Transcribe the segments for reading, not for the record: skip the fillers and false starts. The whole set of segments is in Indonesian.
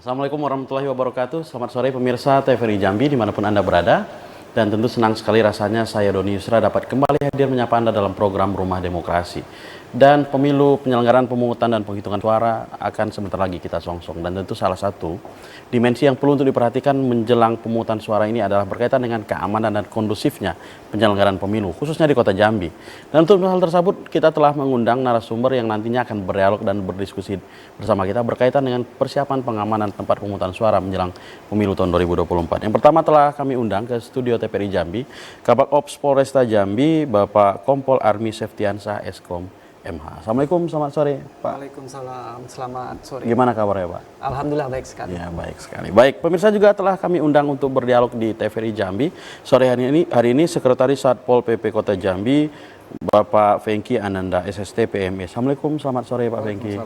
Assalamualaikum warahmatullahi wabarakatuh. Selamat sore pemirsa TVRI Jambi dimanapun Anda berada. Dan tentu senang sekali rasanya saya Doni Yusra dapat kembali hadir menyapa Anda dalam program Rumah Demokrasi. Dan pemilu penyelenggaraan pemungutan dan penghitungan suara akan sebentar lagi kita songsong. Dan tentu salah satu dimensi yang perlu untuk diperhatikan menjelang pemungutan suara ini adalah berkaitan dengan keamanan dan kondusifnya penyelenggaraan pemilu, khususnya di Kota Jambi. Dan untuk hal tersebut kita telah mengundang narasumber yang nantinya akan berdialog dan berdiskusi bersama kita berkaitan dengan persiapan pengamanan tempat pemungutan suara menjelang pemilu tahun 2024. Yang pertama telah kami undang ke studio TVRI Jambi, Kabak Ops Polresta Jambi, Bapak Kompol Army Septiansah Eskom MH. Assalamualaikum, selamat sore Pak. Waalaikumsalam, selamat sore. Gimana kabarnya Pak? Alhamdulillah baik sekali. Ya, baik sekali. Baik, pemirsa juga telah kami undang untuk berdialog di TVRI Jambi. Sore hari ini Sekretaris Satpol PP Kota Jambi, Bapak Fengki Ananda SST PME. Assalamualaikum, selamat sore Pak Fengki.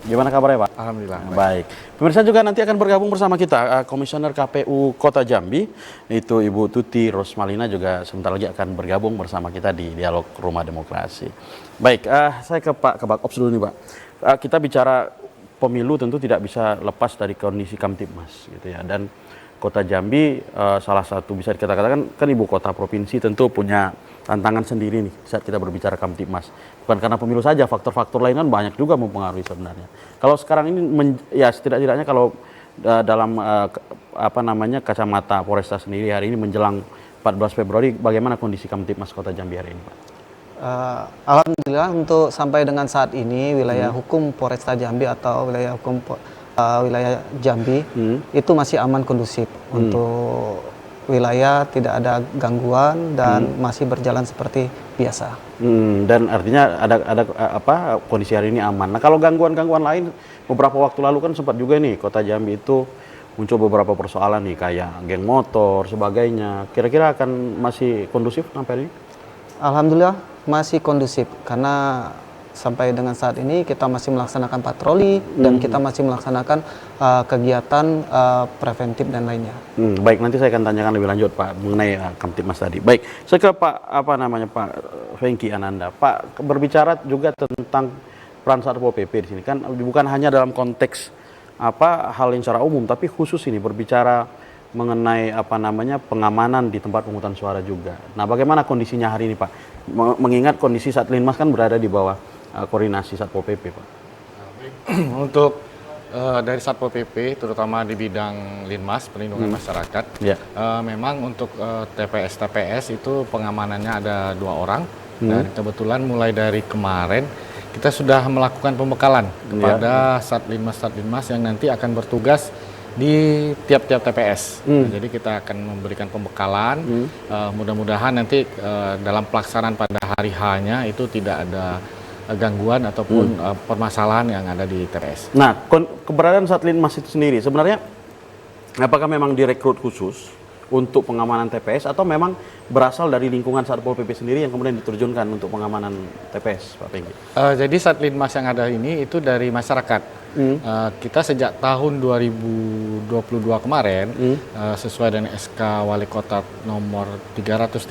Gimana kabarnya Pak? Alhamdulillah. Baik. Pemirsa juga nanti akan bergabung bersama kita Komisioner KPU Kota Jambi, itu Ibu Tuti Rosmalina juga sebentar lagi akan bergabung bersama kita di dialog Rumah Demokrasi. Baik, saya ke Pak Kabak Ops dulu nih Pak. Kita bicara pemilu tentu tidak bisa lepas dari kondisi Kamtibmas gitu ya. Dan Kota Jambi salah satu bisa dikatakan kan ibu kota provinsi tentu punya tantangan sendiri nih saat kita berbicara Kamtibmas. Bukan karena pemilu saja, faktor-faktor lain kan banyak juga mempengaruhi sebenarnya. Kalau sekarang ini ya setidak-tidaknya kalau dalam kacamata Polresta sendiri hari ini menjelang 14 Februari bagaimana kondisi Kamtibmas Kota Jambi hari ini Pak? Alhamdulillah untuk sampai dengan saat ini wilayah hukum Polresta Jambi atau wilayah hukum wilayah Jambi itu masih aman kondusif untuk wilayah, tidak ada gangguan dan masih berjalan seperti biasa. Dan artinya ada kondisi hari ini aman. Nah kalau gangguan-gangguan lain beberapa waktu lalu kan sempat juga nih Kota Jambi itu muncul beberapa persoalan nih kayak geng motor sebagainya. Kira-kira akan masih kondusif sampai hari ini? Alhamdulillah masih kondusif karena sampai dengan saat ini kita masih melaksanakan patroli dan kita masih melaksanakan kegiatan preventif dan lainnya. Baik, nanti saya akan tanyakan lebih lanjut Pak mengenai Kamtibmas tadi. Baik, saya ke Pak Pak Fengki Ananda. Pak berbicara juga tentang peran Satpol PP di sini kan bukan hanya dalam konteks hal yang secara umum, tapi khusus ini berbicara mengenai pengamanan di tempat pemungutan suara juga. Nah, bagaimana kondisinya hari ini Pak? Mengingat kondisi Satlinmas kan berada di bawah koordinasi Satpol PP Pak. Untuk dari Satpol PP terutama di bidang Linmas perlindungan masyarakat, memang untuk TPS itu pengamanannya ada 2 orang dan kebetulan mulai dari kemarin kita sudah melakukan pembekalan kepada Satlinmas yang nanti akan bertugas di tiap-tiap TPS. Jadi kita akan memberikan pembekalan. Mudah-mudahan nanti dalam pelaksanaan pada hari H-nya itu tidak ada gangguan ataupun permasalahan yang ada di TPS. Nah, keberadaan Satlinmas itu sendiri sebenarnya apakah memang direkrut khusus untuk pengamanan TPS atau memang berasal dari lingkungan Satpol PP sendiri yang kemudian diterjunkan untuk pengamanan TPS, Pak Pengki? Jadi Satlinmas yang ada ini itu dari masyarakat. Kita sejak tahun 2022 kemarin sesuai dengan SK Wali Kota nomor 313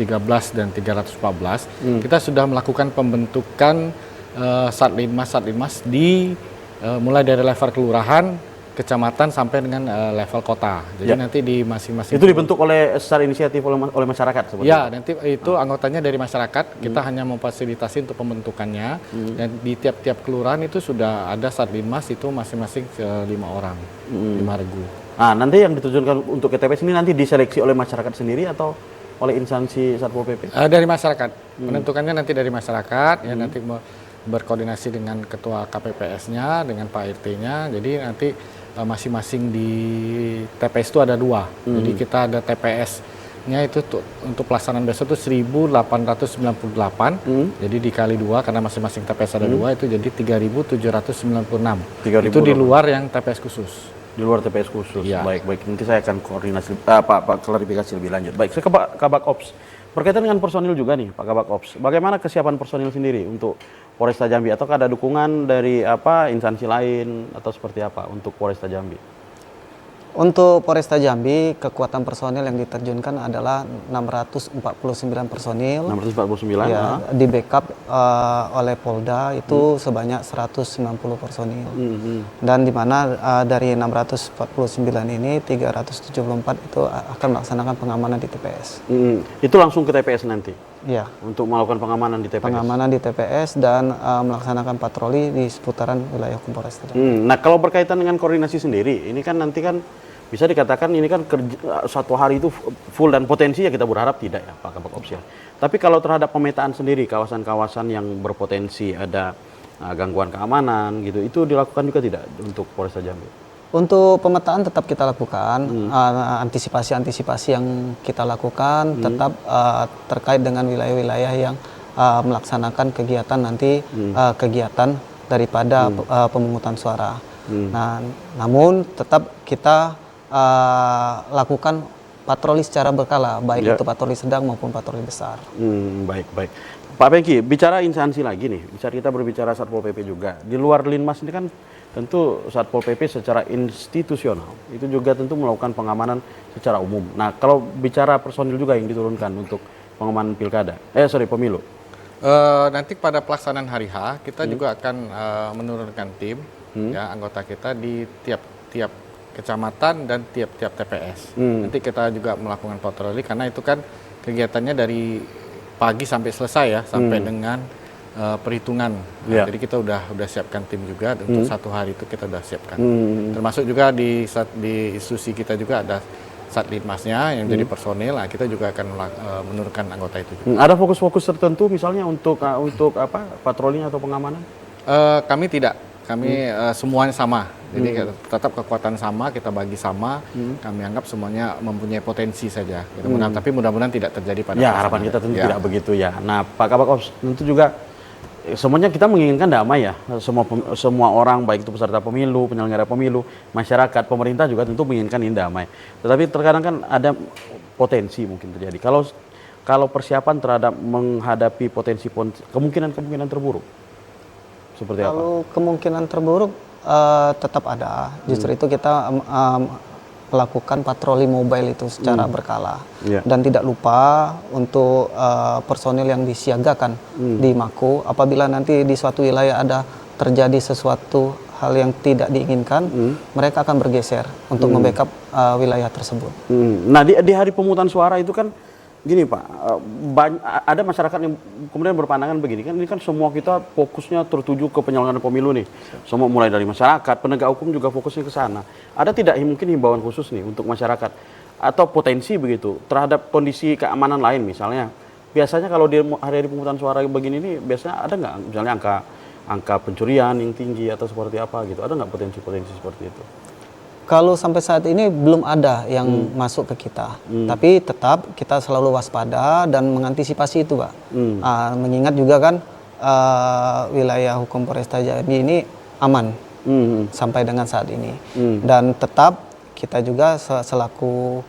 dan 314 kita sudah melakukan pembentukan Satlinmas di mulai dari level kelurahan, kecamatan sampai dengan level kota. Jadi nanti di masing-masing itu dibentuk oleh secara inisiatif oleh masyarakat sebetulnya. Ya, nanti itu anggotanya dari masyarakat. Kita hanya memfasilitasi untuk pembentukannya dan di tiap-tiap kelurahan itu sudah ada Satlinmas itu masing-masing 5 orang, 5 regu. Nah, nanti yang ditujukan untuk ke TPS ini nanti diseleksi oleh masyarakat sendiri atau oleh instansi Satpol PP? Dari masyarakat. Penentukannya nanti dari masyarakat ya nanti berkoordinasi dengan ketua KPPS-nya dengan Pak RT-nya. Jadi nanti masing-masing di TPS itu ada 2. Jadi kita ada TPS-nya itu untuk pelaksanaan besok itu 1898. Jadi dikali 2 karena masing-masing TPS ada 2 itu jadi 3796. Itu di luar yang TPS khusus. Di luar TPS khusus. Ya. Baik. Nanti saya akan koordinasi klarifikasi lebih lanjut. Baik, saya ke Pak Kabak Ops. Berkaitan dengan personil juga nih, Pak Kabak Ops. Bagaimana kesiapan personil sendiri untuk Polresta Jambi? Ataukah ada dukungan dari instansi lain atau seperti apa untuk Polresta Jambi? Untuk Polresta Jambi, kekuatan personil yang diterjunkan adalah 649 personil. 649. Ya, di backup oleh Polda itu sebanyak 190 personil. Dan di mana dari 649 ini 374 itu akan melaksanakan pengamanan di TPS. Itu langsung ke TPS nanti? Ya. Untuk melakukan pengamanan di TPS? Pengamanan di TPS dan melaksanakan patroli di seputaran wilayah hukum Polresta Jambi. Nah, kalau berkaitan dengan koordinasi sendiri, ini kan nanti kan bisa dikatakan ini kan satu hari itu full dan potensi ya kita berharap tidak ya Pak Kabak Opsya. Tapi kalau terhadap pemetaan sendiri kawasan-kawasan yang berpotensi ada gangguan keamanan gitu, itu dilakukan juga tidak untuk Polresta Jambi? Untuk pemetaan tetap kita lakukan, antisipasi-antisipasi yang kita lakukan tetap terkait dengan wilayah-wilayah yang melaksanakan kegiatan nanti kegiatan daripada pemungutan suara. Nah, namun tetap kita lakukan patroli secara berkala, baik itu patroli sedang maupun patroli besar. Baik. Pak Pengki, bicara instansi lagi nih, kita berbicara Satpol PP juga. Di luar Linmas ini kan tentu Satpol PP secara institusional, itu juga tentu melakukan pengamanan secara umum. Nah, kalau bicara personil juga yang diturunkan untuk pengamanan pemilu. Nanti pada pelaksanaan hari H, kita juga akan menurunkan tim, ya, anggota kita di tiap kecamatan dan tiap-tiap TPS. Nanti kita juga melakukan patroli karena itu kan kegiatannya dari pagi sampai selesai ya, sampai dengan perhitungan. Jadi kita udah siapkan tim juga untuk satu hari itu kita udah siapkan. Termasuk juga di institusi kita juga ada Satlinmasnya yang jadi personil. Nah, kita juga akan menurunkan anggota itu juga. Ada fokus-fokus tertentu misalnya untuk patrolinya atau pengamanan? Kami tidak. Kami semuanya sama, jadi tetap kekuatan sama, kita bagi sama. Kami anggap semuanya mempunyai potensi saja. Tapi mudah-mudahan tidak terjadi pada harapan kita tentu tidak begitu ya. Nah, Pak Kabak Ops, tentu juga semuanya kita menginginkan damai ya. Semua orang, baik itu peserta pemilu, penyelenggara pemilu, masyarakat, pemerintah juga tentu menginginkan ini damai. Tetapi terkadang kan ada potensi mungkin terjadi. Kalau persiapan terhadap menghadapi potensi kemungkinan terburuk. Seperti apa? Kalau kemungkinan terburuk tetap ada. Justru itu kita melakukan patroli mobile itu secara berkala. Dan tidak lupa untuk personil yang disiagakan di Mako, apabila nanti di suatu wilayah ada terjadi sesuatu hal yang tidak diinginkan, mereka akan bergeser untuk membackup wilayah tersebut. Nah, di hari pemungutan suara itu kan gini Pak, ada masyarakat yang kemudian berpandangan begini kan, ini kan semua kita fokusnya tertuju ke penyelenggaraan pemilu nih, semua mulai dari masyarakat, penegak hukum juga fokusnya ke sana. Ada tidak mungkin himbauan khusus nih untuk masyarakat atau potensi begitu terhadap kondisi keamanan lain misalnya? Biasanya kalau di hari pemungutan suara begini nih, biasanya ada nggak misalnya angka pencurian yang tinggi atau seperti apa gitu? Ada nggak potensi-potensi seperti itu? Kalau sampai saat ini belum ada yang masuk ke kita, tapi tetap kita selalu waspada dan mengantisipasi itu, Pak. Mengingat juga kan wilayah hukum Polresta Jambi ini aman sampai dengan saat ini, dan tetap kita juga selaku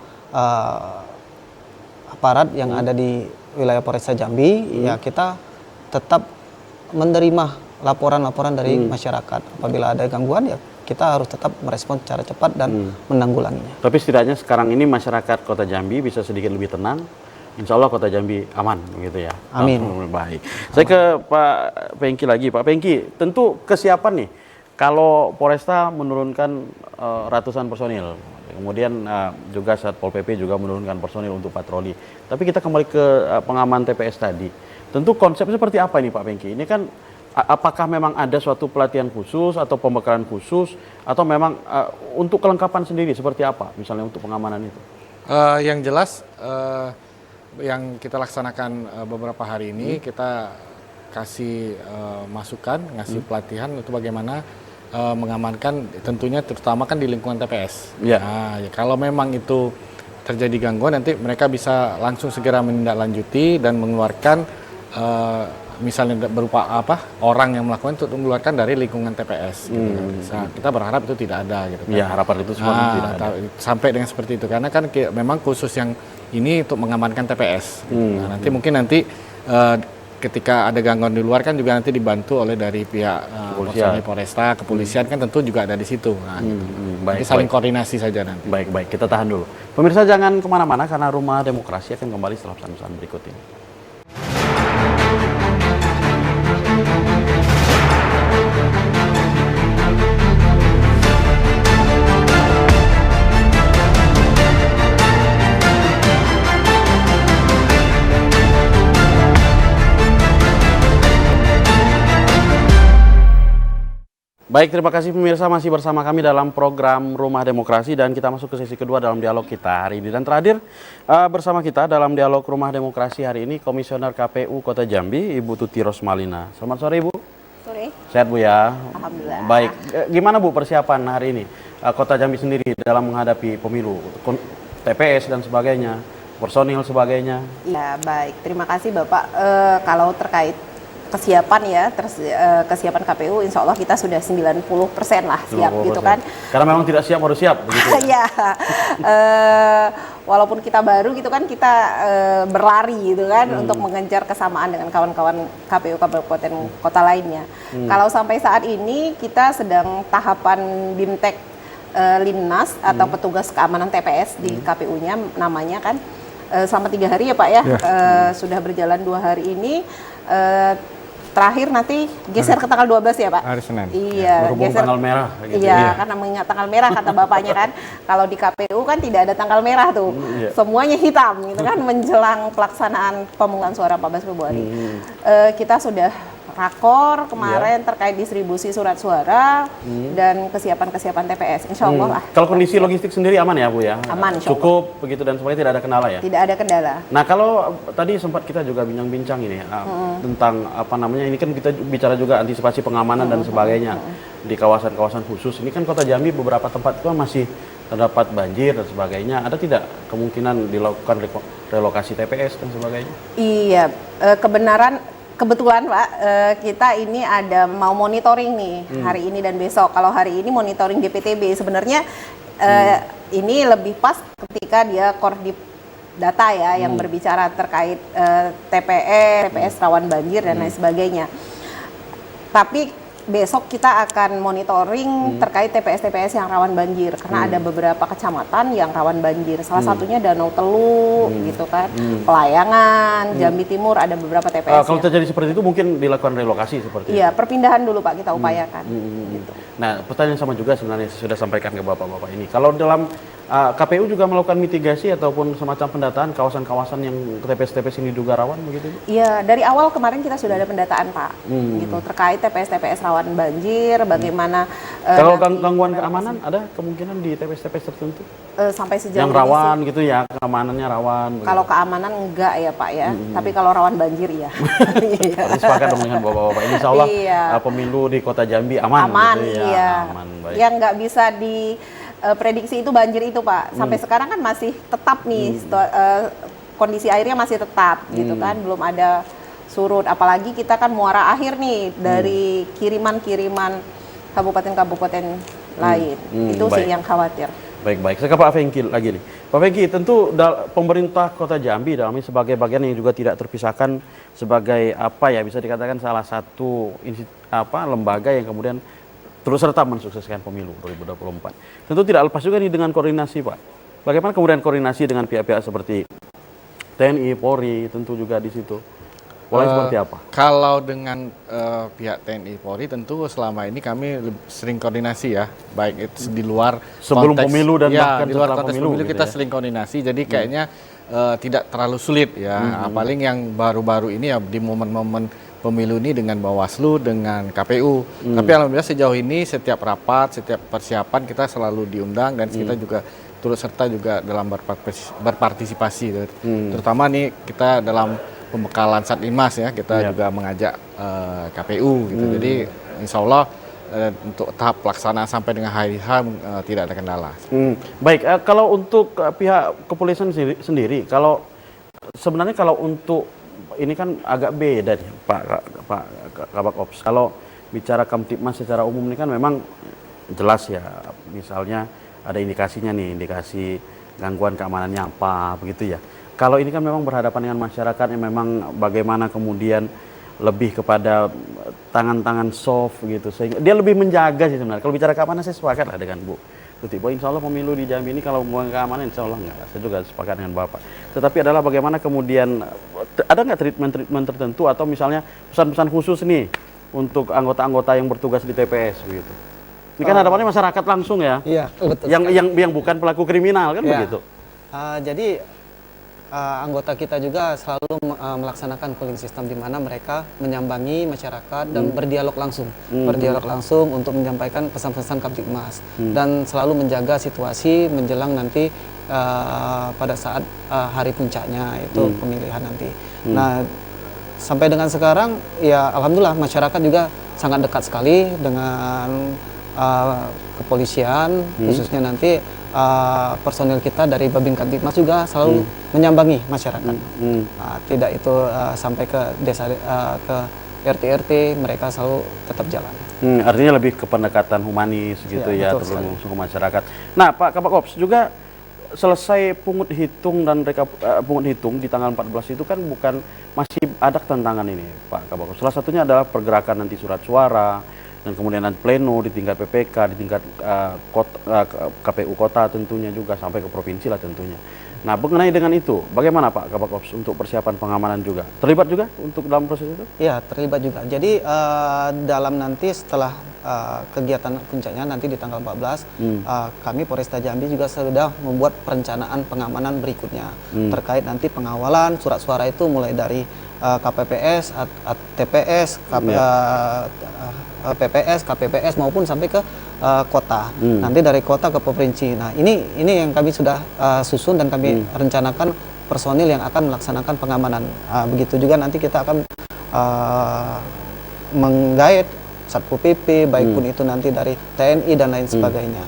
aparat yang ada di wilayah Polresta Jambi, ya kita tetap menerima laporan-laporan dari masyarakat. Apabila ada gangguan ya kita harus tetap merespon secara cepat dan menanggulanginya. Tapi setidaknya sekarang ini masyarakat Kota Jambi bisa sedikit lebih tenang. Insya Allah Kota Jambi aman, begitu ya. Amin. Baik. Saya ke Pak Pengki lagi. Pak Pengki, tentu kesiapan nih. Kalau Polresta menurunkan ratusan personil, kemudian juga Satpol PP juga menurunkan personil untuk patroli. Tapi kita kembali ke pengaman TPS tadi. Tentu konsep seperti apa ini Pak Pengki? Ini kan apakah memang ada suatu pelatihan khusus atau pembekalan khusus atau memang untuk kelengkapan sendiri seperti apa misalnya untuk pengamanan itu? Yang jelas yang kita laksanakan beberapa hari ini kita kasih masukan, ngasih pelatihan untuk bagaimana mengamankan tentunya terutama kan di lingkungan TPS. Nah, ya, kalau memang itu terjadi gangguan nanti mereka bisa langsung segera menindaklanjuti dan mengeluarkan misalnya berupa orang yang melakukan itu mengeluarkan dari lingkungan TPS. Gitu. Nah, kita berharap itu tidak ada gitu kan. Ya, harapan itu semua tidak ada. Sampai dengan seperti itu karena kan memang khusus yang ini untuk mengamankan TPS. Nah, nanti ketika ada gangguan di luar kan juga nanti dibantu oleh dari pihak Polresta, kepolisian kan tentu juga ada di situ. Nah, gitu. Baik, Jadi saling baik. koordinasi saja nanti. Baik, kita tahan dulu. Pemirsa jangan kemana-mana karena Rumah Demokrasi akan kembali setelah pesan-pesan berikut ini. Baik, terima kasih pemirsa masih bersama kami dalam program Rumah Demokrasi dan kita masuk ke sesi kedua dalam dialog kita hari ini. Dan terakhir bersama kita dalam dialog Rumah Demokrasi hari ini Komisioner KPU Kota Jambi, Ibu Tuti Rosmalina. Selamat sore Ibu. Sore. Sehat Bu ya? Alhamdulillah. Baik, gimana Bu persiapan hari ini Kota Jambi sendiri dalam menghadapi pemilu, TPS dan sebagainya, personil sebagainya? Ya baik, terima kasih Bapak. Kalau terkait kesiapan ya, kesiapan KPU, insya Allah kita sudah 90% lah siap 90%. gitu kan. Karena memang tidak siap harus siap begitu ya? Ya, walaupun kita baru gitu kan, kita berlari gitu kan untuk mengejar kesamaan dengan kawan-kawan KPU kabupaten kota lainnya. Kalau sampai saat ini kita sedang tahapan BIMTEK Linmas atau petugas keamanan TPS di KPU-nya namanya kan, selama 3 hari ya Pak ya, sudah berjalan 2 hari ini. Terakhir nanti geser ke tanggal 12 ya Pak? Hari Senin. Iya, Berhubung geser. tanggal merah. Gitu. Iya, karena mengingat tanggal merah kata bapaknya kan. Kalau di KPU kan tidak ada tanggal merah tuh. Iya. Semuanya hitam gitu kan menjelang pelaksanaan pemungutan suara 14 Februari. Kita sudah rakor kemarin terkait distribusi surat suara dan kesiapan-kesiapan TPS. Insya Allah lah. Kalau kondisi logistik sendiri aman ya Bu ya? Aman, insya Allah. Cukup begitu dan semuanya tidak ada kendala ya? Tidak ada kendala. Nah kalau tadi sempat kita juga bincang-bincang ini tentang apa namanya, ini kan kita bicara juga antisipasi pengamanan dan sebagainya di kawasan-kawasan khusus. Ini kan Kota Jambi beberapa tempat itu masih terdapat banjir dan sebagainya. Ada tidak kemungkinan dilakukan relokasi TPS dan sebagainya? Iya, kebetulan Pak, kita ini ada mau monitoring nih hari ini dan besok. Kalau hari ini monitoring DPTB, sebenarnya ini lebih pas ketika dia Kordip data ya yang berbicara terkait TPS rawan banjir dan lain sebagainya. Tapi besok kita akan monitoring terkait TPS-TPS yang rawan banjir karena ada beberapa kecamatan yang rawan banjir. Salah satunya Danau Teluk gitu kan, Pelayangan, Jambi Timur ada beberapa TPS. Kalau terjadi seperti itu mungkin dilakukan relokasi seperti itu? Iya, perpindahan dulu Pak kita upayakan. Gitu. Nah, pertanyaan sama juga sebenarnya sudah sampaikan ke Bapak-Bapak ini. Kalau dalam KPU juga melakukan mitigasi ataupun semacam pendataan kawasan-kawasan yang TPS-TPS ini diduga rawan begitu? Iya, dari awal kemarin kita sudah ada pendataan Pak, gitu terkait TPS-TPS rawan banjir, bagaimana Kalau nanti gangguan keamanan ada kemungkinan di TPS-TPS tertentu? sampai sejauh Yang ini rawan sih, gitu ya, keamanannya rawan. kalau keamanan enggak ya Pak ya, tapi kalau rawan banjir ya. Iya. Berarti sepakat dong dengan Bapak-Bapak ini, insya Allah Iya. Pemilu di Kota Jambi aman, Aman, gitu ya. iya. Aman, baik. Yang nggak bisa diprediksi itu banjir itu Pak. Sampai sekarang kan masih tetap nih, kondisi airnya masih tetap gitu kan, belum ada surut. Apalagi kita kan muara akhir nih dari kiriman-kiriman kabupaten-kabupaten lain. Itu sih baik. yang khawatir. Baik. Saya ke Pak Fengki lagi nih. Pak Fengki, tentu pemerintah Kota Jambi dalam ini sebagai bagian yang juga tidak terpisahkan sebagai apa ya, bisa dikatakan salah satu lembaga yang kemudian terus serta mensukseskan pemilu 2024. Tentu tidak lepas juga nih dengan koordinasi Pak. Bagaimana kemudian koordinasi dengan pihak-pihak seperti TNI, Polri, tentu juga di situ. Polanya seperti apa? Kalau dengan pihak TNI Polri tentu selama ini kami sering koordinasi ya, baik itu di luar Sebelum konteks, pemilu dan ya, bahkan di luar setelah konteks pemilu pemilu gitu kita ya. sering koordinasi. Jadi kayaknya tidak terlalu sulit ya. Paling yang baru-baru ini ya di momen-momen pemilu ini dengan Bawaslu, dengan KPU. Tapi alhamdulillah sejauh ini setiap rapat, setiap persiapan kita selalu diundang dan kita juga turut serta juga dalam berpartisipasi. Terutama nih kita dalam pembekalan Satlinmas ya, kita juga mengajak KPU gitu. Jadi insya Allah untuk tahap pelaksanaan sampai dengan hari H tidak ada kendala. Baik, kalau untuk pihak kepolisian sendiri, kalau sebenarnya kalau untuk ini kan agak beda nih Pak Kabak Ops. Kalau bicara Kamtibmas secara umum ini kan memang jelas ya, misalnya ada indikasinya nih, indikasi gangguan keamanannya apa begitu ya. Kalau ini kan memang berhadapan dengan masyarakat yang memang bagaimana kemudian lebih kepada tangan-tangan soft gitu, sehingga dia lebih menjaga sih sebenarnya. Kalau bicara keamanan saya sepakat lah dengan Bu Tuti, bahwa insya Allah pemilu di Jambi ini kalau mau keamanan insya Allah enggak. Saya juga sepakat dengan Bapak. Tetapi adalah bagaimana kemudian, ada nggak treatment tertentu atau misalnya pesan-pesan khusus nih untuk anggota-anggota yang bertugas di TPS begitu. Ini kan hadapannya masyarakat langsung ya. Iya, betul. Yang bukan pelaku kriminal kan begitu. Jadi anggota kita juga selalu melaksanakan polling system di mana mereka menyambangi masyarakat dan berdialog langsung, untuk menyampaikan pesan-pesan Kamtibmas dan selalu menjaga situasi menjelang nanti pada saat hari puncaknya itu pemilihan nanti. Nah, sampai dengan sekarang ya alhamdulillah masyarakat juga sangat dekat sekali dengan kepolisian, khususnya nanti personil kita dari Babin Kamtibmas juga selalu menyambangi masyarakat. Tidak itu sampai ke desa, ke RT-RT, mereka selalu tetap jalan. Artinya lebih ke pendekatan humanis gitu ya, terhubung langsung ke masyarakat. Nah, Pak Kabak Ops juga selesai pungut hitung dan pungut hitung di tanggal 14 itu kan masih ada tantangan ini, Pak Kabak Ops. Salah satunya adalah pergerakan nanti surat suara, dan kemudian nanti pleno di tingkat PPK, di tingkat KPU kota tentunya juga, sampai ke provinsi lah tentunya. Nah, mengenai dengan itu, bagaimana Pak Kabak Ops untuk persiapan pengamanan juga? Terlibat juga untuk dalam proses itu? Ya, terlibat juga. Jadi dalam nanti setelah kegiatan puncaknya nanti di tanggal 14, kami Polresta Jambi juga sudah membuat perencanaan pengamanan berikutnya terkait nanti pengawalan surat suara itu mulai dari KPPS, TPS, PPS, KPPS maupun sampai ke kota. Nanti dari kota ke provinsi. Nah, ini yang kami sudah susun dan kami rencanakan personil yang akan melaksanakan pengamanan. Begitu juga nanti kita akan menggait Satpol PP, baik pun itu nanti dari TNI dan lain sebagainya.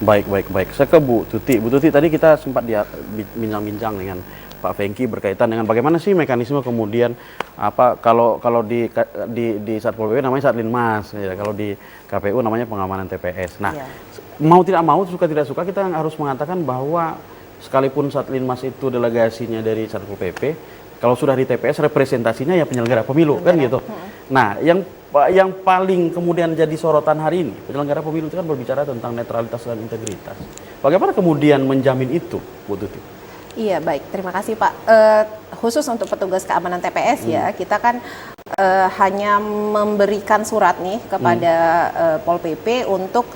Baik. Saya ke Bu Tuti. Bu Tuti, tadi kita sempat bincang-bincang dengan Pak Fengki berkaitan dengan bagaimana sih mekanisme kemudian kalau di Satpol PP namanya Satlinmas, ya, kalau di KPU namanya pengamanan TPS. Nah, mau tidak mau, suka tidak suka, kita harus mengatakan bahwa sekalipun Satlinmas itu delegasinya dari Satpol PP, kalau sudah di TPS representasinya ya penyelenggara pemilu kan gitu. Nah, yang paling kemudian jadi sorotan hari ini, penyelenggara pemilu itu kan berbicara tentang netralitas dan integritas. Bagaimana kemudian menjamin itu, Bu Tuti? Iya, baik. Terima kasih, Pak. Khusus untuk petugas keamanan TPS ya, kita kan hanya memberikan surat nih kepada Pol PP untuk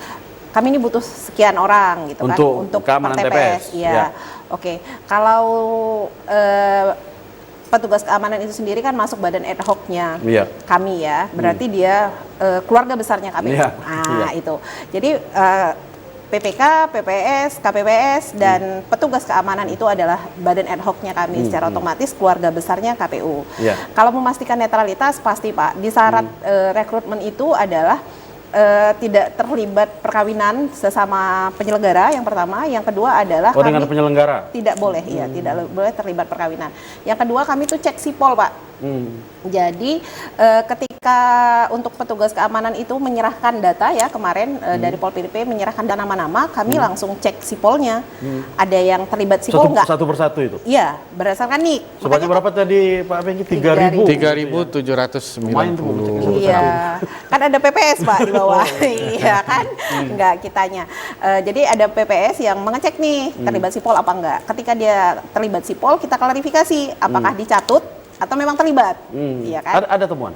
kami ini butuh sekian orang gitu untuk keamanan TPS. Iya. Oke. Kalau petugas keamanan itu sendiri kan masuk badan ad hoc-nya kami ya. Berarti dia keluarga besarnya kami. Itu. Jadi PPK, PPS, KPPS, dan petugas keamanan itu adalah badan ad hoc-nya kami. Secara otomatis keluarga besarnya KPU. Kalau memastikan netralitas, pasti Pak, di syarat rekrutmen itu adalah tidak terlibat perkawinan sesama penyelenggara, yang pertama. Yang kedua adalah kami dengan penyelenggara? Tidak boleh, tidak boleh terlibat perkawinan. Yang kedua, kami tuh cek sipol, Pak. Jadi ketika untuk petugas keamanan itu menyerahkan data ya kemarin dari Pol PP menyerahkan nama-nama, kami langsung cek sipolnya. Ada yang terlibat sipol nggak? Satu persatu itu? Iya, berdasarkan NIK. Sebanyak berapa tadi Pak Fengki? 3.790. Iya, kan ada PPS Pak di bawah. Iya kan? Enggak kitanya. Jadi ada PPS yang mengecek nih terlibat sipol apa enggak. Ketika dia terlibat sipol, kita klarifikasi apakah dicatut atau memang terlibat. Iya kan? Ada temuan?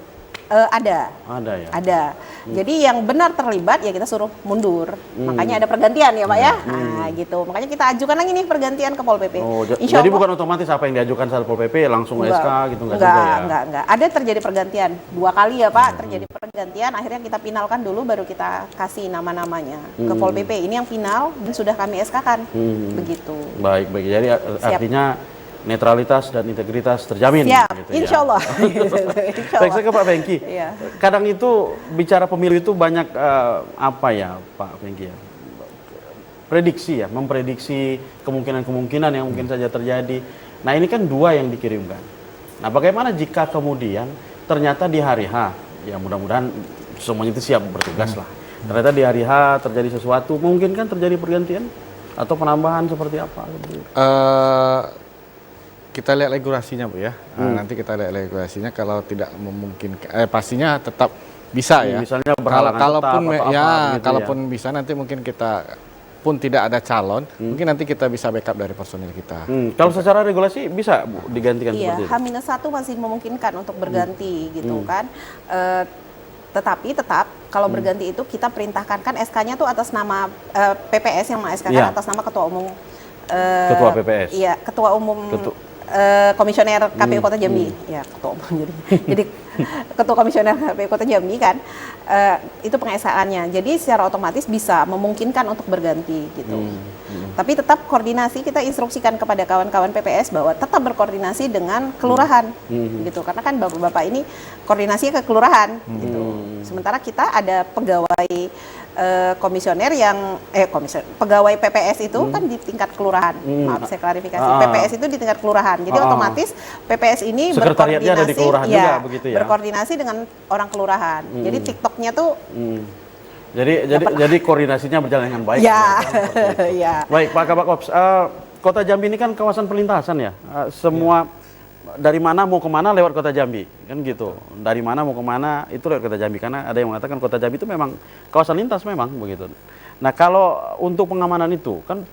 Ada. Ada ya? Ada. Jadi yang benar terlibat ya kita suruh mundur. Makanya ada pergantian ya Pak ya. Nah gitu. Makanya kita ajukan lagi nih pergantian ke Pol PP. Jadi bukan otomatis apa yang diajukan Satpol PP langsung SK gitu enggak juga ya? Enggak. Ada terjadi pergantian. 2 kali ya Pak terjadi pergantian. Akhirnya kita finalkan dulu baru kita kasih nama-namanya ke Pol PP. Ini yang final dan sudah kami SK-kan. Begitu. Baik. Jadi artinya netralitas dan integritas terjamin. Siap, gitu insya Allah. Baik, saya ke Pak Fengki. Kadang itu bicara pemilu itu banyak apa ya Pak Fengki ya? Prediksi ya, memprediksi kemungkinan-kemungkinan yang mungkin saja terjadi. Nah ini kan 2 yang dikirimkan. Nah bagaimana jika kemudian ternyata di hari H, ya mudah-mudahan semuanya itu siap bertugas lah. Ternyata di hari H terjadi sesuatu, mungkin kan terjadi pergantian atau penambahan seperti apa? Kita lihat regulasinya Bu ya. Nanti kita lihat regulasinya, kalau tidak memungkinkan pastinya tetap bisa ya. Misalnya berhalangan kalaupun tetap, gitu kalaupun bisa nanti mungkin kita kalaupun tidak ada calon, mungkin nanti kita bisa backup dari personil kita. Kalau secara regulasi bisa Bu, digantikan Iya, seperti itu? H-1 masih memungkinkan untuk berganti gitu kan. Tetapi tetap kalau berganti itu kita perintahkan, kan SK-nya tuh atas nama PPS yang meng-SK-kan atas nama Ketua Umum Ketua PPS. Iya, Ketua Umum Komisioner KPU Kota Jambi. Ya, Ketua Umum jadi Ketua Komisioner KPU Kota Jambi kan. Itu pengesaannya. Jadi secara otomatis bisa memungkinkan untuk berganti gitu. Tapi tetap koordinasi, kita instruksikan kepada kawan-kawan PPS bahwa tetap berkoordinasi dengan kelurahan gitu. Karena kan Bapak-bapak ini koordinasinya ke kelurahan gitu. Sementara kita ada pegawai komisioner yang pegawai PPS itu kan di tingkat kelurahan. Maaf saya klarifikasi. PPS itu di tingkat kelurahan. Jadi otomatis PPS ini sekretariatnya ada di kelurahan juga begitu ya. Berkoordinasi dengan orang kelurahan. Jadi TikToknya tuh Jadi koordinasinya berjalan dengan baik. Ya, ya. Baik, Pak Kabak Ops. Kota Jambi ini kan kawasan perlintasan ya. Semua dari mana mau kemana lewat Kota Jambi, kan gitu. Dari mana mau kemana itu lewat Kota Jambi. Karena ada yang mengatakan Kota Jambi itu memang kawasan lintas memang begitu. Nah kalau untuk pengamanan itu kan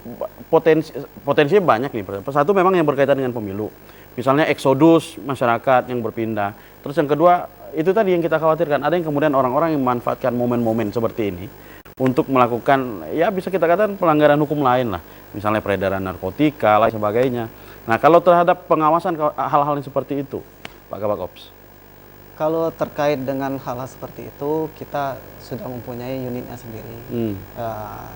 potensinya banyak nih. Satu memang yang berkaitan dengan pemilu. Misalnya eksodus masyarakat yang berpindah. Terus yang kedua itu tadi yang kita khawatirkan, ada yang kemudian orang-orang yang memanfaatkan momen-momen seperti ini untuk melakukan, ya bisa kita katakan pelanggaran hukum lain lah, misalnya peredaran narkotika, lain sebagainya. Nah kalau terhadap pengawasan hal-hal yang seperti itu, Pak Kabak Ops. Kalau terkait dengan hal-hal seperti itu, kita sudah mempunyai unitnya sendiri.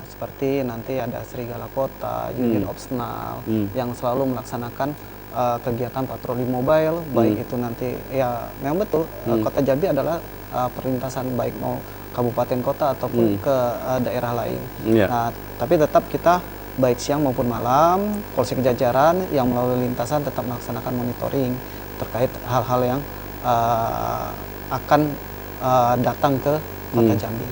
Seperti nanti ada Serigala Kota, unit opsional, yang selalu melaksanakan kegiatan patroli mobile, baik itu nanti ya memang betul Kota Jambi adalah perlintasan baik mau kabupaten kota ataupun ke daerah lain. Nah, tapi tetap kita baik siang maupun malam Polsek jajaran yang melalui lintasan tetap melaksanakan monitoring terkait hal-hal yang akan datang ke Kota Jambi.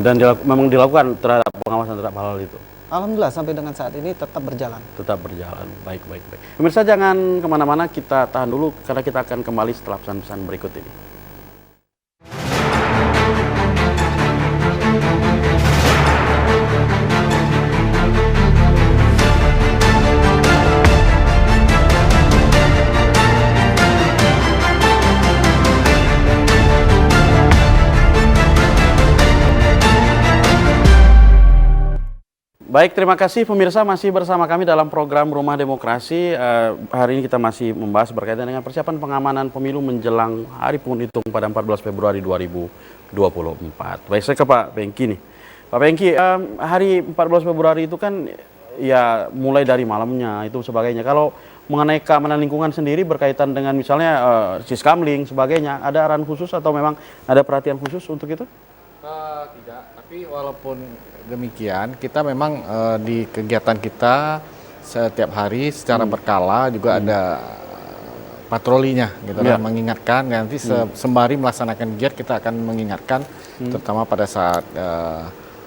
Dan memang dilakukan terhadap pengawasan terhadap hal-hal itu. Alhamdulillah sampai dengan saat ini tetap berjalan. Tetap berjalan, baik. Pemirsa jangan kemana-mana, kita tahan dulu karena kita akan kembali setelah pesan-pesan berikut ini. Baik, terima kasih pemirsa masih bersama kami dalam program Rumah Demokrasi. Hari ini kita masih membahas berkaitan dengan persiapan pengamanan pemilu menjelang hari penghitung pada 14 Februari 2024. Baik, saya ke Pak Bengki nih. Pak Bengki, hari 14 Februari itu kan ya mulai dari malamnya itu sebagainya. Kalau mengenai keamanan lingkungan sendiri berkaitan dengan misalnya siskamling sebagainya, ada arahan khusus atau memang ada perhatian khusus untuk itu? Tidak, tapi walaupun demikian kita memang di kegiatan kita setiap hari secara berkala juga ada patrolinya gitu kan, mengingatkan nanti sembari melaksanakan kegiatan kita akan mengingatkan terutama pada saat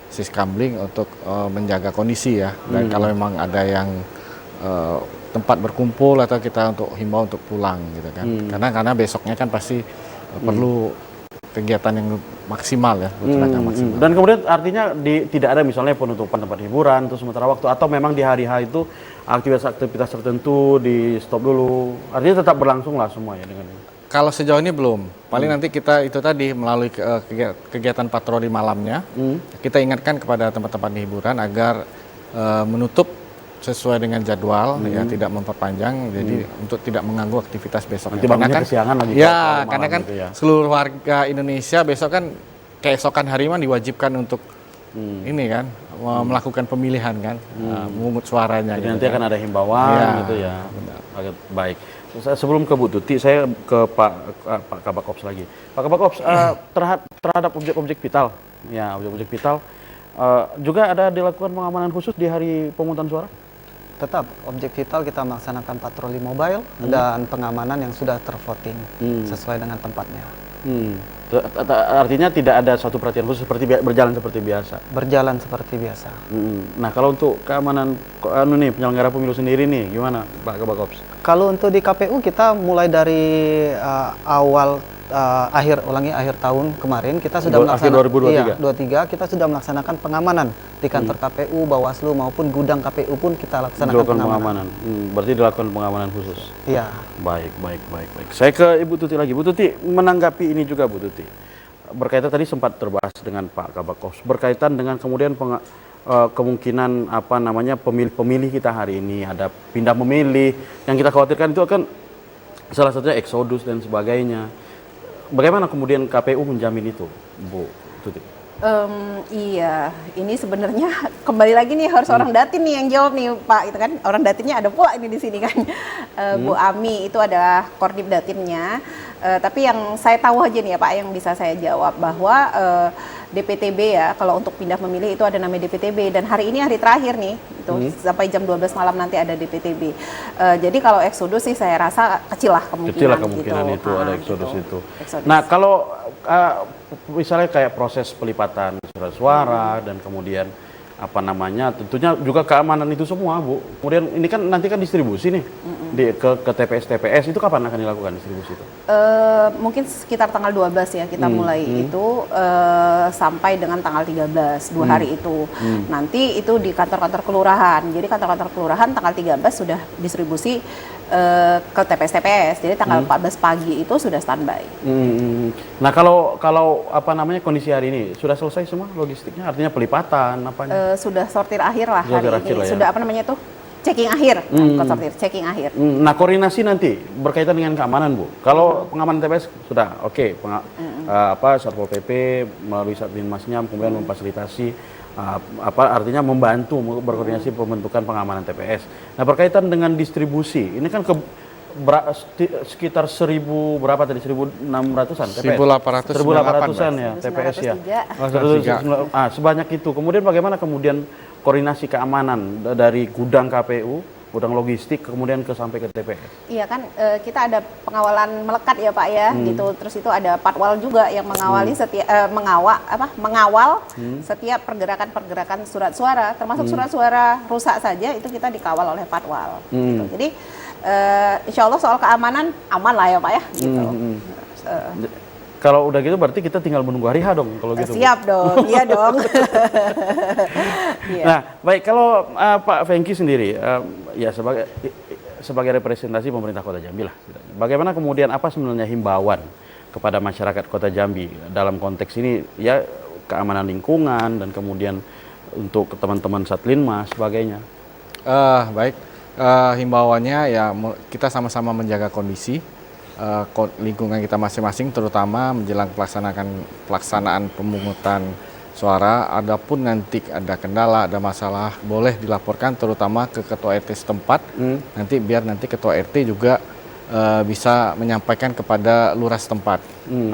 siskamling untuk menjaga kondisi ya, dan kalau memang ada yang tempat berkumpul atau kita untuk himbau untuk pulang gitu kan, karena besoknya kan pasti perlu kegiatan yang maksimal ya, tenaga maksimal. Dan kemudian artinya tidak ada misalnya penutupan tempat hiburan untuk sementara waktu atau memang di hari-hari itu aktivitas tertentu di stop dulu. Artinya tetap berlangsung lah semua ya dengan ini. Kalau sejauh ini belum. Paling nanti kita itu tadi melalui kegiatan patroli malamnya, kita ingatkan kepada tempat-tempat hiburan agar menutup sesuai dengan jadwal ya, tidak memperpanjang, jadi untuk tidak mengganggu aktivitas besoknya. Nanti karena kan kesiangan lagi ya, karena kan gitu ya. Seluruh warga Indonesia besok kan keesokan hari diwajibkan untuk ini kan melakukan pemilihan kan, memungut suaranya. Jadi gitu nanti kan. akan ada himbauan gitu ya. Baik. Sebelum ke Bu Tuti, saya ke Pak Kabak Ops lagi. Pak Kabak Ops, terhadap objek-objek vital, ya objek-objek vital juga ada dilakukan pengamanan khusus di hari pemungutan suara? Tetap objek vital kita melaksanakan patroli mobile dan pengamanan yang sudah tervoting sesuai dengan tempatnya. Artinya tidak ada suatu perhatian khusus berjalan seperti biasa. Berjalan seperti biasa. Nah kalau untuk keamanan penyelenggara pemilu sendiri nih gimana Pak Kabak Ops? Kalau untuk di KPU kita mulai dari awal akhir tahun kemarin kita sudah melaksanakan 2023. 23 kita sudah melaksanakan pengamanan di kantor KPU, Bawaslu maupun gudang KPU pun kita laksanakan pengamanan. Berarti dilakukan pengamanan khusus. Iya. Baik. Saya ke Ibu Tuti lagi. Bu Tuti, menanggapi ini juga Bu Tuti. Berkaitan tadi sempat terbahas dengan Pak Kabak-Ops, berkaitan dengan kemudian kemungkinan pemilih kita hari ini ada pindah memilih, yang kita khawatirkan itu akan salah satunya eksodus dan sebagainya. Bagaimana kemudian KPU menjamin itu, Bu Tuti? Iya, ini sebenarnya kembali lagi nih harus orang Datin nih yang jawab nih Pak, itu kan orang Datinnya ada pula ini di sini kan. Bu Ami itu adalah Kordip Datinnya. Tapi yang saya tahu aja nih ya Pak, yang bisa saya jawab bahwa DPTB ya, kalau untuk pindah memilih itu ada namanya DPTB, dan hari ini hari terakhir nih, itu sampai jam 12 malam nanti ada DPTB. Jadi kalau eksodus sih saya rasa kecil lah kemungkinan itu ada eksodus gitu. itu. Nah kalau misalnya kayak proses pelipatan surat suara dan kemudian tentunya juga keamanan itu semua, Bu. Kemudian ini kan nanti kan distribusi nih ke TPS itu kapan akan dilakukan distribusi itu? Mungkin sekitar tanggal 12 ya kita mulai itu sampai dengan tanggal 13, 2 hari itu. Nanti itu di kantor-kantor kelurahan. Jadi kantor-kantor kelurahan tanggal 13 sudah distribusi ke TPS. Jadi tanggal 14 pagi itu sudah standby. Nah kalau kondisi hari ini sudah selesai semua logistiknya, artinya pelipatan sudah sortir akhir lah hari ini. Ya? Sudah checking akhir, sortir, checking akhir. Nah koordinasi nanti berkaitan dengan keamanan, Bu. Kalau pengamanan TPS sudah oke, Satpol PP melalui Satlinmasnya kemudian memfasilitasi artinya membantu berkoordinasi pembentukan pengamanan TPS. Nah berkaitan dengan distribusi, ini kan sekitar 1.000 berapa tadi, 1.600-an TPS? 1.800-an ya TPS ya. Sebanyak itu. Kemudian bagaimana kemudian koordinasi keamanan dari gudang KPU, gudang logistik kemudian sampai ke TPS? Iya kan, kita ada pengawalan melekat ya Pak ya, gitu. Terus itu ada patwal juga yang mengawali mengawal setiap pergerakan surat suara, termasuk surat suara rusak saja itu kita dikawal oleh patwal. Gitu. Jadi insya Allah soal keamanan aman lah ya Pak ya. Gitu. Kalau udah gitu berarti kita tinggal menunggu hari H dong kalau gitu. Siap dong, iya dong. Nah, baik kalau Pak Fengki sendiri ya sebagai representasi pemerintah Kota Jambi lah. Bagaimana kemudian apa sebenarnya himbauan kepada masyarakat Kota Jambi dalam konteks ini ya keamanan lingkungan dan kemudian untuk teman-teman Satlinmas sebagainya? Baik, himbauannya ya kita sama-sama menjaga kondisi lingkungan kita masing-masing, terutama menjelang pelaksanaan pemungutan suara. Adapun nanti ada kendala, ada masalah, boleh dilaporkan terutama ke Ketua RT setempat. Nanti Ketua RT juga bisa menyampaikan kepada lurah setempat.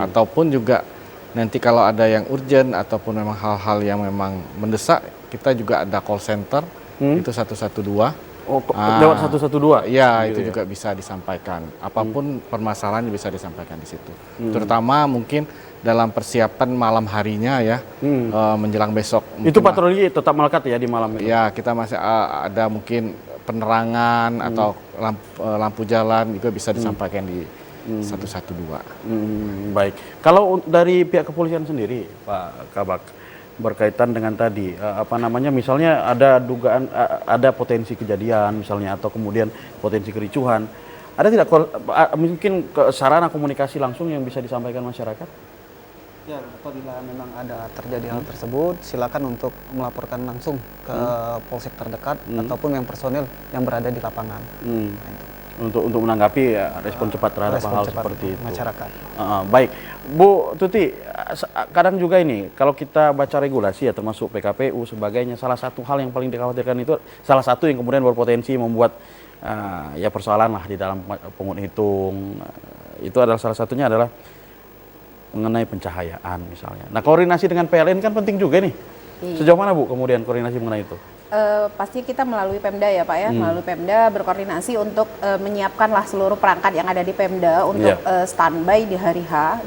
Ataupun juga nanti kalau ada yang urgent ataupun memang hal-hal yang memang mendesak, kita juga ada call center, itu 112. Lewat 112? Ya, itu juga bisa disampaikan. Apapun permasalahan bisa disampaikan di situ. Terutama mungkin dalam persiapan malam harinya ya, menjelang besok. Itu patroli tetap melekat ya di malam itu? Ya, kita masih ada mungkin penerangan atau lampu jalan juga bisa disampaikan di 112. Baik. Kalau dari pihak kepolisian sendiri, Pak Kabak, berkaitan dengan tadi misalnya ada dugaan ada potensi kejadian misalnya atau kemudian potensi kericuhan, ada tidak mungkin sarana komunikasi langsung yang bisa disampaikan masyarakat? Ya, apabila memang ada terjadi hal tersebut, silakan untuk melaporkan langsung ke polsek terdekat ataupun yang personil yang berada di lapangan. Untuk menanggapi respon cepat terhadap hal seperti itu masyarakat. Baik, Bu Tuti, kadang juga ini kalau kita baca regulasi ya termasuk PKPU sebagainya, salah satu hal yang paling dikhawatirkan itu salah satu yang kemudian berpotensi membuat ya persoalan lah di dalam pungut hitung, itu adalah salah satunya adalah mengenai pencahayaan misalnya. Nah koordinasi dengan PLN kan penting juga nih. Sejauh mana Bu kemudian koordinasi mengenai itu? Pasti kita melalui Pemda ya Pak ya, melalui Pemda berkoordinasi untuk menyiapkanlah seluruh perangkat yang ada di Pemda untuk standby di hari H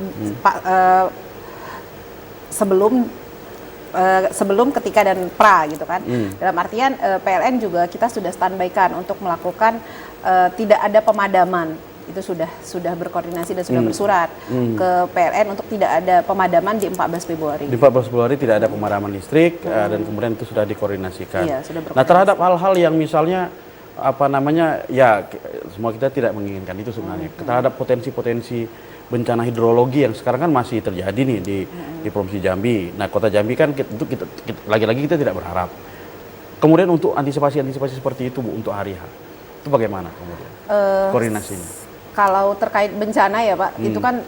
sebelum ketika dan pra gitu kan. Dalam artian PLN juga kita sudah standbykan untuk melakukan tidak ada pemadaman itu sudah berkoordinasi dan sudah bersurat ke PLN untuk tidak ada pemadaman di 14 Februari. Di 14 Februari tidak ada pemadaman listrik dan kemudian itu sudah dikoordinasikan. Iya, sudah Nah, terhadap hal-hal yang misalnya ya semua kita tidak menginginkan itu sebenarnya. Terhadap potensi-potensi bencana hidrologi yang sekarang kan masih terjadi nih di Provinsi Jambi. Nah, Kota Jambi kan lagi-lagi kita tidak berharap. Kemudian untuk antisipasi seperti itu Bu untuk hari H. Itu bagaimana kemudian koordinasinya? Kalau terkait bencana ya Pak, itu kan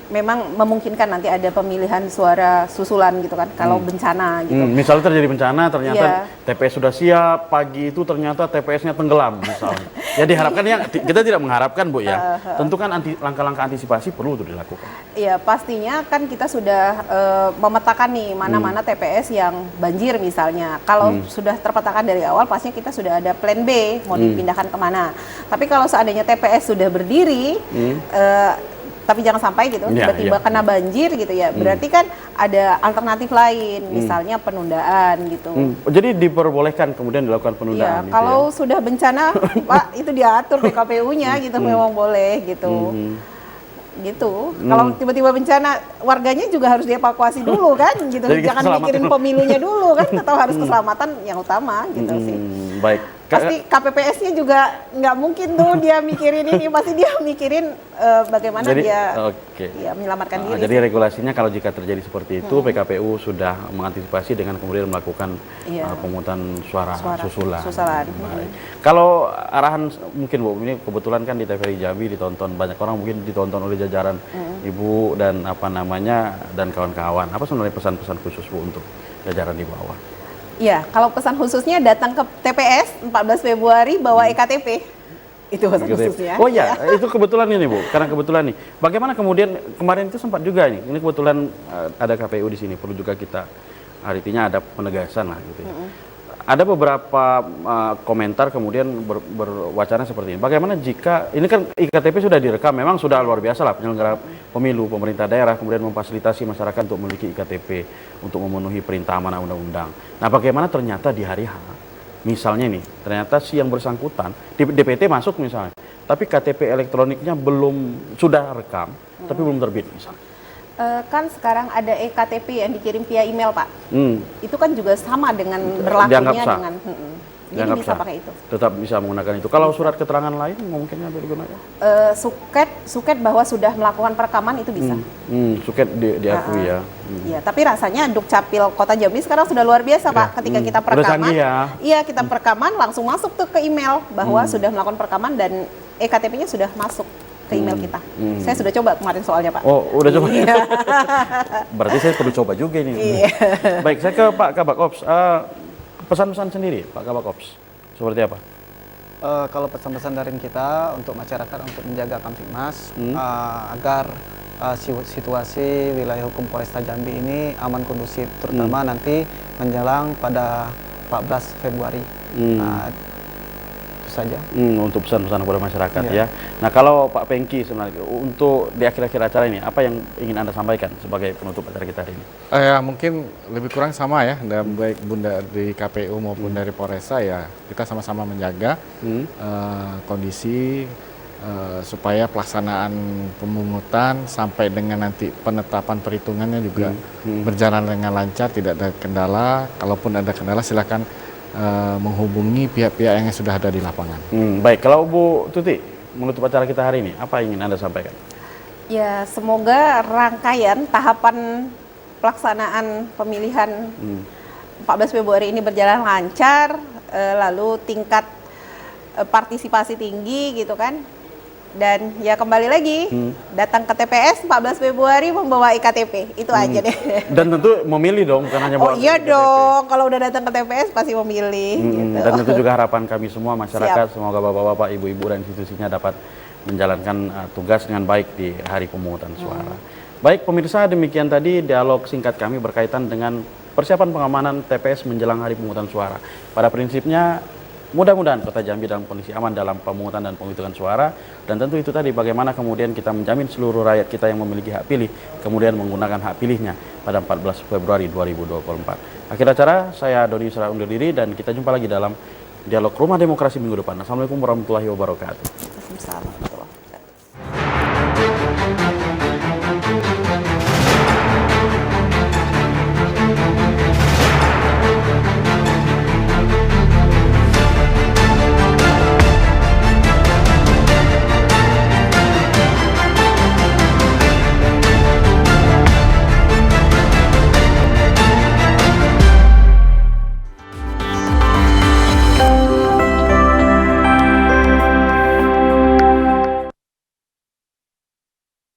memang memungkinkan nanti ada pemilihan suara susulan gitu kan, kalau bencana gitu. Misalnya terjadi bencana, ternyata Iya. TPS sudah siap, pagi itu ternyata TPS-nya tenggelam misalnya. Ya diharapkan kita tidak mengharapkan Bu ya. Tentu kan langkah-langkah antisipasi perlu untuk dilakukan. Iya, pastinya kan kita sudah memetakan nih mana-mana TPS yang banjir misalnya. Kalau sudah terpetakan dari awal, pastinya kita sudah ada plan B, mau dipindahkan kemana. Tapi kalau seandainya TPS sudah berdiri, tapi jangan sampai gitu, tiba-tiba kena banjir gitu ya, berarti kan ada alternatif lain, misalnya penundaan gitu. Jadi diperbolehkan kemudian dilakukan penundaan. Iya, kalau sudah bencana, Pak, itu diatur PKPU-nya gitu, memang boleh gitu. Gitu. Kalau tiba-tiba bencana, warganya juga harus dievakuasi dulu kan, gitu. Jadi jangan mikirin pemilunya dulu kan, tetap harus keselamatan yang utama gitu sih. Baik. Pasti KPPS-nya juga nggak mungkin tuh dia mikirin ini, pasti dia mikirin bagaimana dia ya, menyelamatkan diri. Jadi regulasinya kalau jika terjadi seperti itu, PKPU sudah mengantisipasi dengan kemudian melakukan pemungutan suara susulan. Baik. Kalau arahan mungkin Bu, ini kebetulan kan di TVRI Jambi ditonton banyak orang, mungkin ditonton oleh jajaran Ibu dan dan kawan-kawan. Apa sebenarnya pesan-pesan khusus Bu untuk jajaran di bawah? Ya, kalau pesan khususnya datang ke TPS 14 Februari bawa EKTP. Itu pesan khususnya. Oh iya, itu kebetulan ini Bu. Karena kebetulan nih. Bagaimana kemudian kemarin itu sempat juga ini kebetulan ada KPU di sini, perlu juga kita artinya ada penegasan lah gitu ya. Ada beberapa komentar kemudian berwacana seperti ini. Bagaimana jika ini kan IKTP sudah direkam, memang sudah luar biasa lah penyelenggara pemilu, pemerintah daerah kemudian memfasilitasi masyarakat untuk memiliki IKTP untuk memenuhi perintah amanah undang-undang. Nah, bagaimana ternyata di hari H, misalnya nih, ternyata si yang bersangkutan di DPT masuk misalnya, tapi KTP elektroniknya sudah rekam, tapi belum terbit misalnya. Kan sekarang ada EKTP yang dikirim via email Pak. Itu kan juga sama dengan berlakunya dengan jadi bisa pakai itu. Tetap bisa menggunakan itu. Kalau surat keterangan lain mungkinnya digunakan? Suket bahwa sudah melakukan perekaman itu bisa. Suket diakui ya. Iya, tapi rasanya Dukcapil Kota Jambi sekarang sudah luar biasa Pak. Ketika kita perekaman, iya kita perekaman langsung masuk tuh ke email bahwa sudah melakukan perekaman dan EKTP-nya sudah masuk ke email kita. Saya sudah coba kemarin soalnya Pak. Oh, udah coba. Berarti saya perlu coba juga ini. Baik, saya ke Pak Kabak Ops. Pesan-pesan sendiri Pak Kabak Ops, seperti apa? Kalau pesan-pesan dari kita untuk masyarakat untuk menjaga Kamtibmas agar situasi wilayah hukum Polresta Jambi ini aman kondusif, terutama nanti menjelang pada 14 Februari. Saja. Untuk pesan-pesan kepada masyarakat ya. Nah, kalau Pak Pengki sebenarnya untuk di akhir-akhir acara ini apa yang ingin Anda sampaikan sebagai penutup acara kita hari ini? Ya mungkin lebih kurang sama ya, dan baik Bunda dari KPU maupun dari Polresta ya kita sama-sama menjaga kondisi supaya pelaksanaan pemungutan sampai dengan nanti penetapan perhitungannya juga berjalan dengan lancar, tidak ada kendala. Kalaupun ada kendala silakan menghubungi pihak-pihak yang sudah ada di lapangan. Baik, kalau Bu Tuti menutup acara kita hari ini, apa yang ingin Anda sampaikan? Ya, semoga rangkaian tahapan pelaksanaan pemilihan 14 Februari ini berjalan lancar, lalu tingkat partisipasi tinggi gitu kan. Dan ya kembali lagi datang ke TPS 14 Februari membawa IKTP, itu aja deh. Dan tentu memilih dong, bukan hanya bawa iya IKTP. dong, kalau udah datang ke TPS pasti memilih. Gitu. Dan tentu juga harapan kami semua masyarakat, semoga bapak-bapak, ibu-ibu dan institusinya dapat menjalankan tugas dengan baik di hari pemungutan suara. Baik pemirsa, demikian tadi dialog singkat kami berkaitan dengan persiapan pengamanan TPS menjelang hari pemungutan suara. Pada prinsipnya mudah-mudahan Kota Jambi dalam kondisi aman dalam pemungutan dan penghitungan suara, dan tentu itu tadi bagaimana kemudian kita menjamin seluruh rakyat kita yang memiliki hak pilih kemudian menggunakan hak pilihnya pada 14 Februari 2024. Akhir acara, saya Doni Yusra undur diri dan kita jumpa lagi dalam dialog Rumah Demokrasi minggu depan. Assalamualaikum warahmatullahi wabarakatuh. Waalaikumsalam.